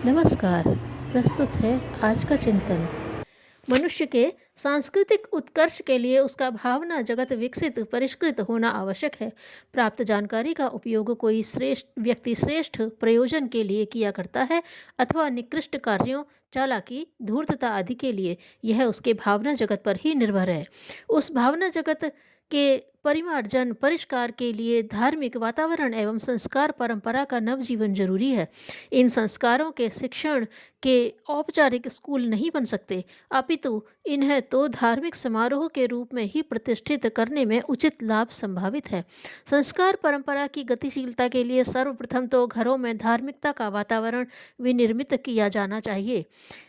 नमस्कार। प्रस्तुत है आज का चिंतन। मनुष्य के सांस्कृतिक उत्कर्ष के लिए उसका भावना जगत विकसित परिष्कृत होना आवश्यक है। प्राप्त जानकारी का उपयोग कोई श्रेष्ठ व्यक्ति श्रेष्ठ प्रयोजन के लिए किया करता है अथवा निकृष्ट कार्यों, चालाकी, धूर्तता आदि के लिए, यह उसके भावना जगत पर ही निर्भर है। उस भावना जगत के परिमार्जन परिष्कार के लिए धार्मिक वातावरण एवं संस्कार परंपरा का नवजीवन जरूरी है। इन संस्कारों के शिक्षण के औपचारिक स्कूल नहीं बन सकते, अपितु इन्हें तो धार्मिक समारोह के रूप में ही प्रतिष्ठित करने में उचित लाभ संभावित है। संस्कार परंपरा की गतिशीलता के लिए सर्वप्रथम तो घरों में धार्मिकता का वातावरण विनिर्मित किया जाना चाहिए।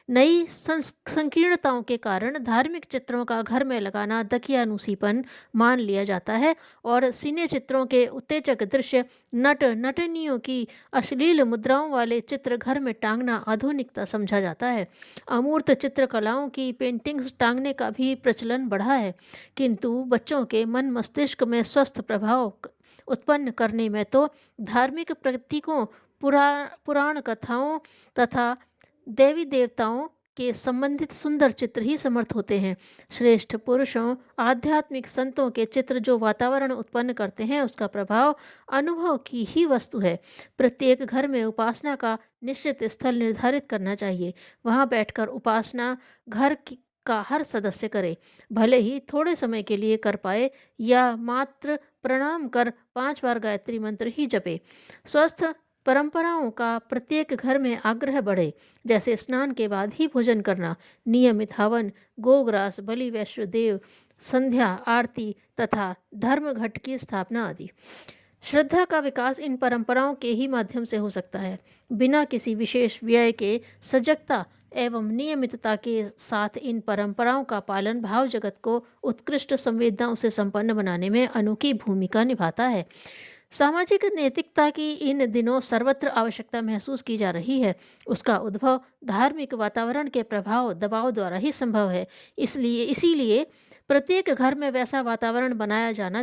नई संकीर्णताओं के कारण धार्मिक चित्रों का घर में लगाना दकियानुसीपन मान लिया जाता है और सिने चित्रों के उत्तेजक दृश्य, नट नटनियों की अश्लील मुद्राओं वाले चित्र घर में टांगना आधुनिकता समझा जाता है। अमूर्त चित्रकलाओं की पेंटिंग्स टांगने का भी प्रचलन बढ़ा है, किंतु बच्चों के मन मस्तिष्क में स्वस्थ प्रभाव उत्पन्न करने में तो धार्मिक प्रतीकों, पुराण कथाओं तथा देवी देवताओं के संबंधित सुंदर चित्र ही समर्थ होते हैं। श्रेष्ठ पुरुषों, आध्यात्मिक संतों के चित्र जो वातावरण उत्पन्न करते हैं, उसका प्रभाव अनुभव की ही वस्तु है। प्रत्येक घर में उपासना का निश्चित स्थल निर्धारित करना चाहिए। वहां बैठकर उपासना का हर सदस्य करे, भले ही थोड़े समय के लिए कर पाए या मात्र प्रणाम कर 5 बार गायत्री मंत्र ही जपे। स्वस्थ परंपराओं का प्रत्येक घर में आग्रह बढ़े, जैसे स्नान के बाद ही भोजन करना, नियमित हवन, गोग्रास, बलि, वैश्वदेव, संध्या आरती तथा धर्म घट की स्थापना आदि। श्रद्धा का विकास इन परंपराओं के ही माध्यम से हो सकता है। बिना किसी विशेष व्यय के सजगता एवं नियमितता के साथ इन परंपराओं का पालन भाव जगत को उत्कृष्ट संवेदनाओं से संपन्न बनाने में अनोखी भूमिका निभाता है। सामाजिक नैतिकता की इन दिनों सर्वत्र आवश्यकता महसूस की जा रही है। उसका उद्भव धार्मिक वातावरण के प्रभाव दबाव द्वारा ही संभव है। इसीलिए प्रत्येक घर में वैसा वातावरण बनाया जाना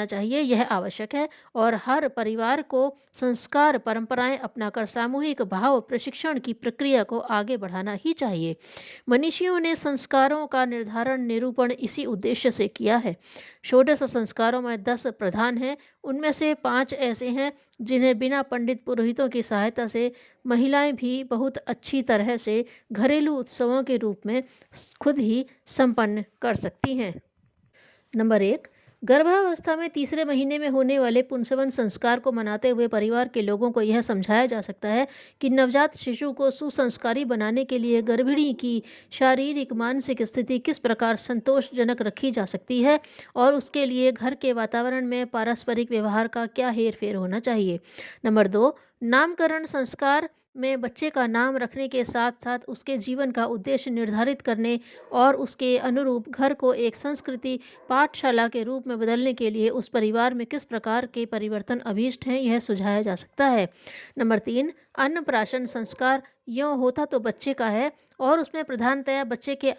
चाहिए, यह आवश्यक है। और हर परिवार को संस्कार परंपराएं अपनाकर सामूहिक भाव प्रशिक्षण की प्रक्रिया को आगे बढ़ाना ही चाहिए। मनीषियों ने संस्कारों का निर्धारण निरूपण इसी उद्देश्य से किया है। षोडश संस्कारों में 10 प्रधान हैं। उनमें से 5 ऐसे हैं जिन्हें बिना पंडित पुरोहितों की सहायता से महिलाएं भी बहुत अच्छी तरह से घरेलू उत्सवों के रूप में खुद ही संपन्न कर सकती हैं। नंबर 1, गर्भावस्था में तीसरे महीने में होने वाले पुंसवन संस्कार को मनाते हुए परिवार के लोगों को यह समझाया जा सकता है कि नवजात शिशु को सुसंस्कारी बनाने के लिए गर्भिणी की शारीरिक मानसिक स्थिति किस प्रकार संतोषजनक रखी जा सकती है और उसके लिए घर के वातावरण में पारस्परिक व्यवहार का क्या हेरफेर होना चाहिए। नंबर 2, नामकरण संस्कार में बच्चे का नाम रखने के साथ साथ उसके जीवन का उद्देश्य निर्धारित करने और उसके अनुरूप घर को एक संस्कृति पाठशाला के रूप में बदलने के लिए उस परिवार में किस प्रकार के परिवर्तन अभीष्ट हैं, यह सुझाया जा सकता है। नंबर 3, अन्नप्राशन संस्कार यों होता तो बच्चे का है और उसमें प्रधानतया बच्चे के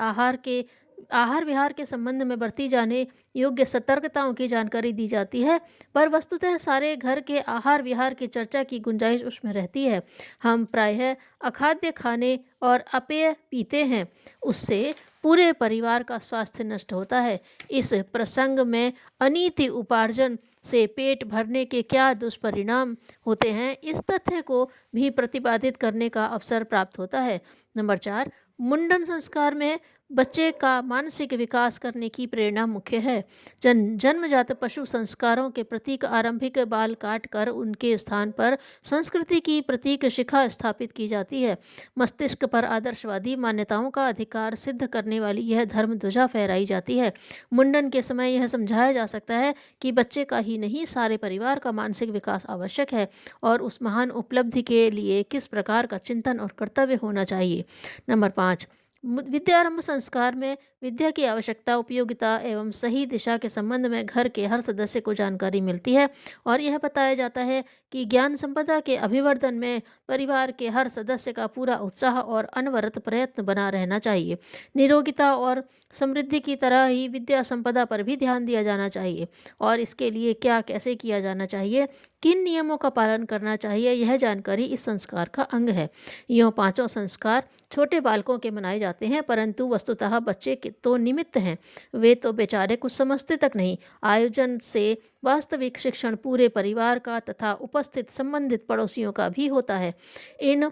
आहार विहार के संबंध में बरती जाने योग्य सतर्कताओं की जानकारी दी जाती है, पर वस्तुतः सारे घर के आहार विहार की चर्चा की गुंजाइश उसमें रहती है। हम प्रायः अखाद्य खाने और अपेय पीते हैं, उससे पूरे परिवार का स्वास्थ्य नष्ट होता है। इस प्रसंग में अनीति उपार्जन से पेट भरने के क्या दुष्परिणाम होते हैं, इस तथ्य को भी प्रतिपादित करने का अवसर प्राप्त होता है। नंबर 4, मुंडन संस्कार में बच्चे का मानसिक विकास करने की प्रेरणा मुख्य है। जन्मजात पशु संस्कारों के प्रतीक आरंभिक बाल काट कर उनके स्थान पर संस्कृति की प्रतीक शिखा स्थापित की जाती है। मस्तिष्क पर आदर्शवादी मान्यताओं का अधिकार सिद्ध करने वाली यह धर्म ध्वजा फहराई जाती है। मुंडन के समय यह समझाया जा सकता है कि बच्चे का ही नहीं सारे परिवार का मानसिक विकास आवश्यक है और उस महान उपलब्धि के लिए किस प्रकार का चिंतन और कर्तव्य होना चाहिए। नंबर 5, विद्यारंभ संस्कार में विद्या की आवश्यकता, उपयोगिता एवं सही दिशा के संबंध में घर के हर सदस्य को जानकारी मिलती है और यह बताया जाता है कि ज्ञान संपदा के अभिवर्धन में परिवार के हर सदस्य का पूरा उत्साह और अनवरत प्रयत्न बना रहना चाहिए। निरोगिता और समृद्धि की तरह ही विद्या संपदा पर भी ध्यान दिया जाना चाहिए और इसके लिए क्या कैसे किया जाना चाहिए, किन नियमों का पालन करना चाहिए, यह जानकारी इस संस्कार का अंग है। यूँ पांचों संस्कार छोटे बालकों के मनाए जाते हैं, परंतु वस्तुतः बच्चे के तो निमित्त हैं। वे तो बेचारे कुछ समझते तक नहीं। आयोजन से वास्तविक शिक्षण पूरे परिवार का तथा उपस्थित संबंधित पड़ोसियों का भी होता है। इन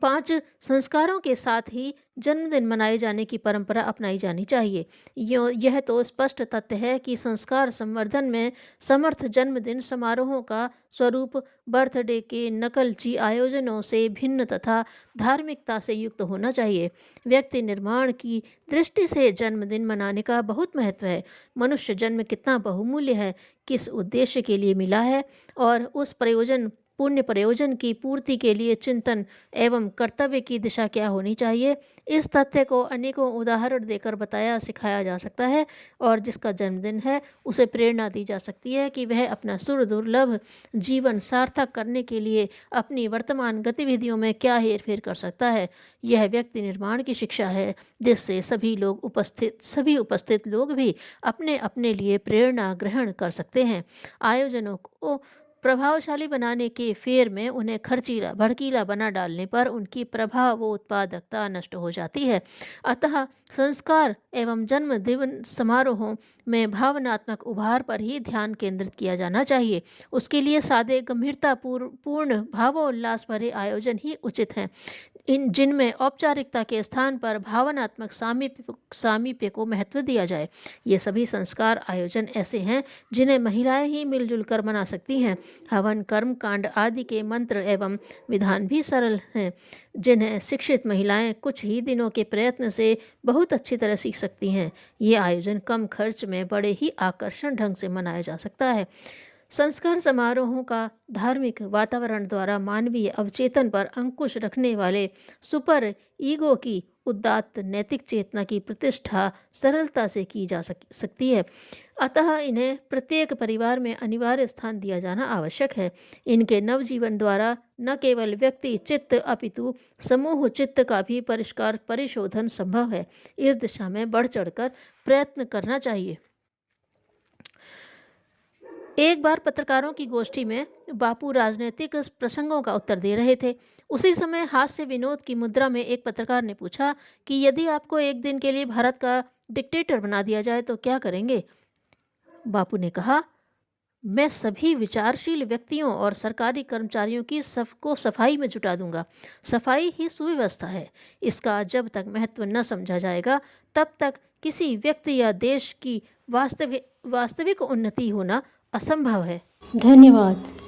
5 संस्कारों के साथ ही जन्मदिन मनाए जाने की परंपरा अपनाई जानी चाहिए। यह तो स्पष्ट तथ्य है कि संस्कार संवर्धन में समर्थ जन्मदिन समारोहों का स्वरूप बर्थडे के नकलची आयोजनों से भिन्न तथा धार्मिकता से युक्त होना चाहिए। व्यक्ति निर्माण की दृष्टि से जन्मदिन मनाने का बहुत महत्व है। मनुष्य जन्म कितना बहुमूल्य है, किस उद्देश्य के लिए मिला है और उस पुण्य प्रयोजन की पूर्ति के लिए चिंतन एवं कर्तव्य की दिशा क्या होनी चाहिए, इस तथ्य को अनेकों उदाहरण देकर बताया सिखाया जा सकता है। और जिसका जन्मदिन है उसे प्रेरणा दी जा सकती है कि वह अपना दुर्लभ जीवन सार्थक करने के लिए अपनी वर्तमान गतिविधियों में क्या हेरफेर कर सकता है। यह व्यक्ति निर्माण की शिक्षा है, जिससे सभी उपस्थित लोग भी अपने अपने लिए प्रेरणा ग्रहण कर सकते हैं। आयोजनों को प्रभावशाली बनाने के फेर में उन्हें खर्चीला भड़कीला बना डालने पर उनकी प्रभाव व उत्पादकता नष्ट हो जाती है। अतः संस्कार एवं जन्मदिन समारोहों में भावनात्मक उभार पर ही ध्यान केंद्रित किया जाना चाहिए। उसके लिए सादे गंभीरता पूर्ण भावोल्लास भरे आयोजन ही उचित हैं, जिनमें औपचारिकता के स्थान पर भावनात्मक सामीप्य को महत्व दिया जाए। ये सभी संस्कार आयोजन ऐसे हैं जिन्हें महिलाएं ही मिलजुल कर मना सकती हैं। हवन, कर्म कांड आदि के मंत्र एवं विधान भी सरल हैं, जिन्हें शिक्षित महिलाएं कुछ ही दिनों के प्रयत्न से बहुत अच्छी तरह सीख सकती हैं। ये आयोजन कम खर्च में बड़े ही आकर्षण ढंग से मनाया जा सकता है। संस्कार समारोहों का धार्मिक वातावरण द्वारा मानवीय अवचेतन पर अंकुश रखने वाले सुपर ईगो की उदात्त नैतिक चेतना की प्रतिष्ठा सरलता से की जा सकती है। अतः इन्हें प्रत्येक परिवार में अनिवार्य स्थान दिया जाना आवश्यक है। इनके नवजीवन द्वारा न केवल व्यक्ति चित्त अपितु समूह चित्त का भी परिशोधन संभव है। इस दिशा में बढ़ चढ़कर प्रयत्न करना चाहिए। एक बार पत्रकारों की गोष्ठी में बापू राजनीतिक प्रसंगों का उत्तर दे रहे थे। उसी समय हास्य विनोद की मुद्रा में एक पत्रकार ने पूछा कि यदि आपको एक दिन के लिए भारत का डिक्टेटर बना दिया जाए तो क्या करेंगे? बापू ने कहा, मैं सभी विचारशील व्यक्तियों और सरकारी कर्मचारियों की सफाई में जुटा दूंगा। सफाई ही सुव्यवस्था है। इसका जब तक महत्व न समझा जाएगा तब तक किसी व्यक्ति या देश की वास्तविक उन्नति होना असंभव है। धन्यवाद।